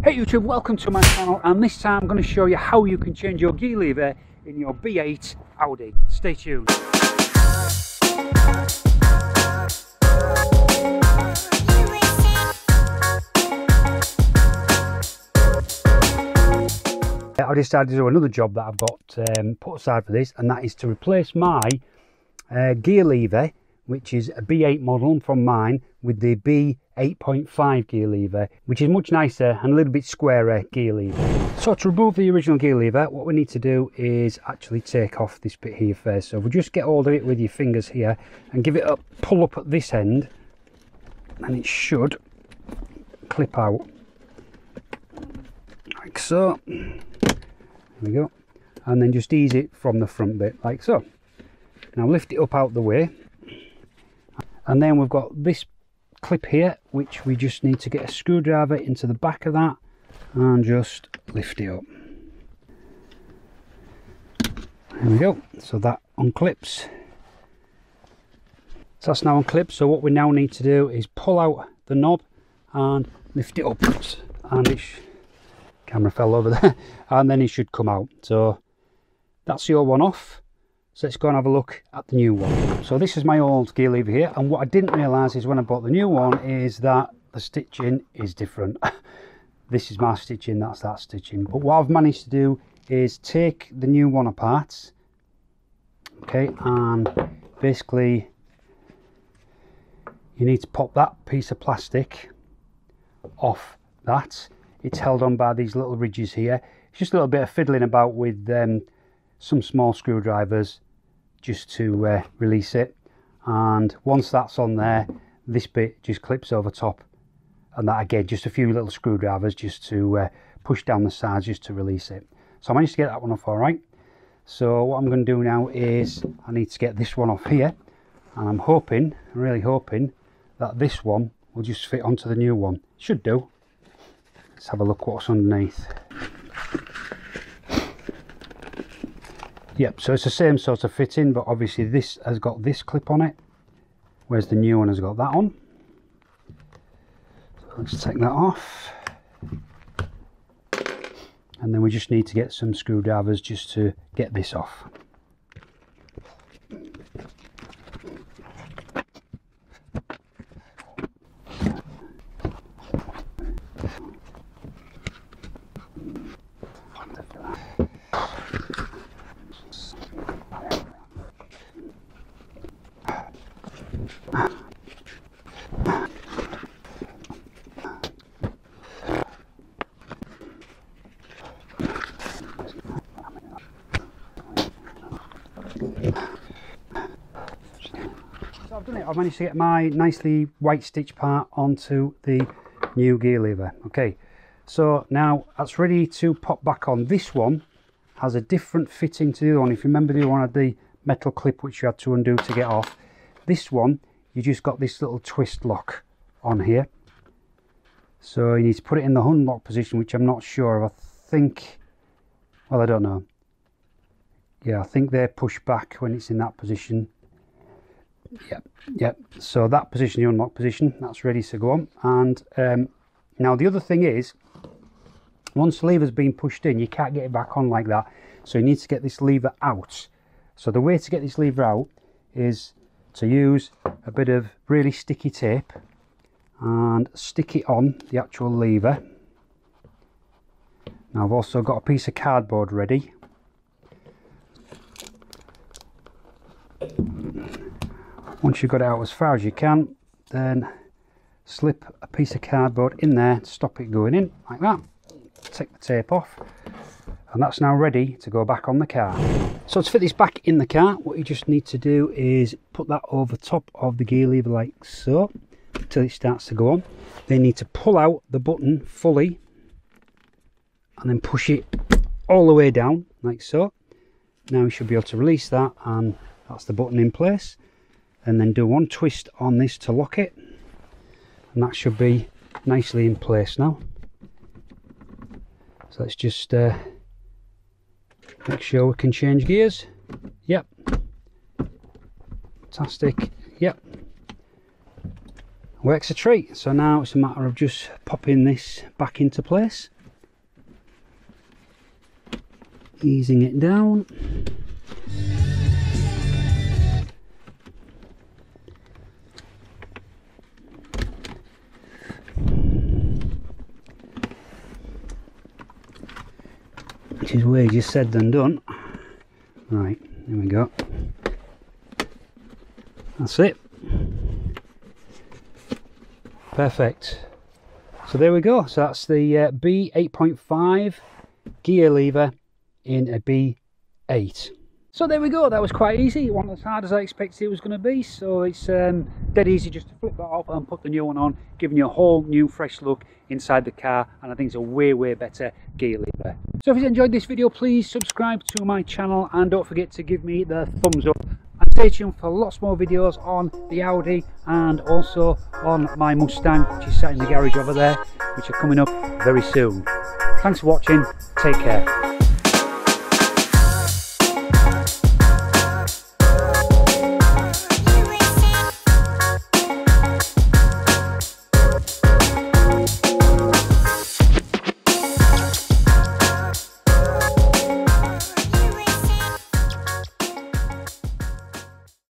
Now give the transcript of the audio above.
Hey YouTube, welcome to my channel, and this time I'm going to show you how you can change your gear lever in your B8 Audi. Stay tuned. I decided to do another job that I've got put aside for this, and that is to replace my gear lever, which is a B8 model from mine, with the B8.5 gear lever, which is much nicer and a little bit squarer gear lever. So to remove the original gear lever, what we need to do is actually take off this bit here first. So if we just get hold of it with your fingers here and give it a pull up at this end, and it should clip out like so. There we go. And then just ease it from the front bit like so. Now lift it up out the way, and then we've got this clip here, which we just need to get a screwdriver into the back of that and just lift it up. There we go. So that unclips. So that's now unclipped. So what we now need to do is pull out the knob and lift it upwards, and it camera fell over there, and then it should come out. So that's the old one off. So let's go and have a look at the new one. So this is my old gear lever here, and what I didn't realise is when I bought the new one is that the stitching is different. This is my stitching, that's that stitching. But what I've managed to do is take the new one apart, okay, and basically you need to pop that piece of plastic off that. It's held on by these little ridges here. It's just a little bit of fiddling about with some small screwdrivers just to release it, and once that's on there, this bit just clips over top, and that again just a few little screwdrivers just to push down the sides just to release it. So I managed to get that one off all right. So what I'm going to do now is I need to get this one off here, and I'm hoping, really hoping, that this one will just fit onto the new one. Should do. Let's have a look what's underneath. Yep, so it's the same sort of fitting, but obviously this has got this clip on it, whereas the new one has got that on. So let's take that off, and then we just need to get some screwdrivers just to get this off. So I've done it. I've managed to get my nicely white stitch part onto the new gear lever. Okay, so now that's ready to pop back on. This one has a different fitting to the other one. If you remember, the other one had the metal clip which you had to undo to get off. This one, you just got this little twist lock on here. So you need to put it in the unlock position, which I'm not sure of. I think, well, I don't know. Yeah, I think they're pushed back when it's in that position. Yep. So that position, the unlock position, that's ready to go on. And now the other thing is, once the lever's been pushed in, you can't get it back on like that. So you need to get this lever out. So the way to get this lever out is to use a bit of really sticky tape and stick it on the actual lever. Now I've also got a piece of cardboard ready. Once you've got it out as far as you can, then slip a piece of cardboard in there to stop it going in like that. Take the tape off, and that's now ready to go back on the car. So to fit this back in the car, what you just need to do is put that over top of the gear lever like so until it starts to go on. Then you need to pull out the button fully and then push it all the way down like so. Now you should be able to release that, and that's the button in place. And then do one twist on this to lock it, and that should be nicely in place now. So let's just make sure we can change gears. Yep, fantastic. Yep, Works a treat. So now it's a matter of just popping this back into place, easing it down. Which is way easier said than done. Right, here we go. That's it. Perfect. So there we go. So that's the B 8.5 gear lever in a B8. So there we go. That was quite easy. It wasn't as hard as I expected it was going to be. So it's dead easy just to flip that off and put the new one on, giving you a whole new fresh look inside the car. And I think it's a way better gear lever. So if you enjoyed this video, please subscribe to my channel and don't forget to give me the thumbs up. And stay tuned for lots more videos on the Audi and also on my Mustang, which is sat in the garage over there, which are coming up very soon. Thanks for watching. Take care.